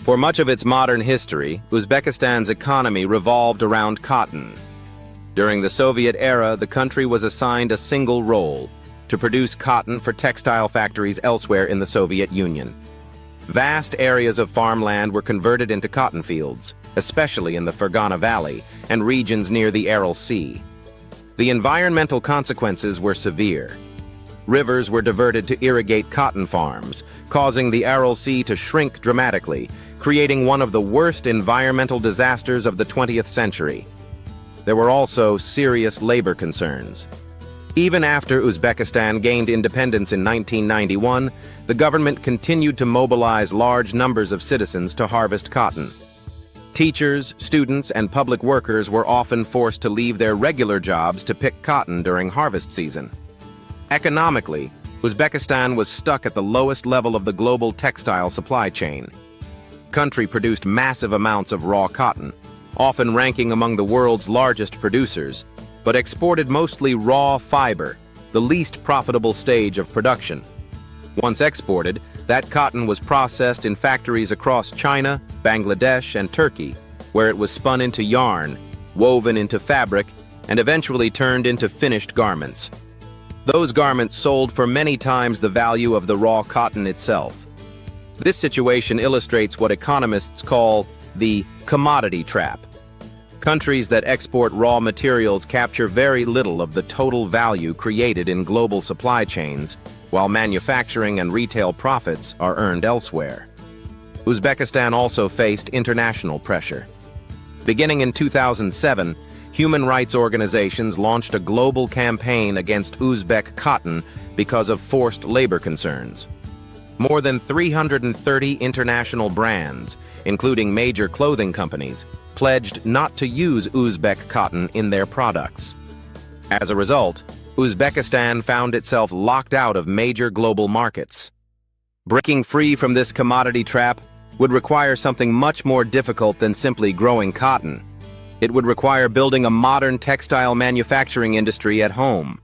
For much of its modern history, Uzbekistan's economy revolved around cotton. During the Soviet era, the country was assigned a single role: to produce cotton for textile factories elsewhere in the Soviet Union. Vast areas of farmland were converted into cotton fields, especially in the Fergana Valley and regions near the Aral Sea. The environmental consequences were severe. Rivers were diverted to irrigate cotton farms, causing the Aral Sea to shrink dramatically, creating one of the worst environmental disasters of the 20th century. There were also serious labor concerns. Even after Uzbekistan gained independence in 1991, the government continued to mobilize large numbers of citizens to harvest cotton. Teachers, students, and public workers were often forced to leave their regular jobs to pick cotton during harvest season. Economically, Uzbekistan was stuck at the lowest level of the global textile supply chain. The country produced massive amounts of raw cotton, often ranking among the world's largest producers, but exported mostly raw fiber, the least profitable stage of production. Once exported, that cotton was processed in factories across China, Bangladesh, and Turkey, where it was spun into yarn, woven into fabric, and eventually turned into finished garments. Those garments sold for many times the value of the raw cotton itself. This situation illustrates what economists call the commodity trap. Countries that export raw materials capture very little of the total value created in global supply chains, while manufacturing and retail profits are earned elsewhere. Uzbekistan also faced international pressure. Beginning in 2007, human rights organizations launched a global campaign against Uzbek cotton because of forced labor concerns. More than 330 international brands, including major clothing companies, pledged not to use Uzbek cotton in their products. As a result, Uzbekistan found itself locked out of major global markets. Breaking free from this commodity trap would require something much more difficult than simply growing cotton. It would require building a modern textile manufacturing industry at home.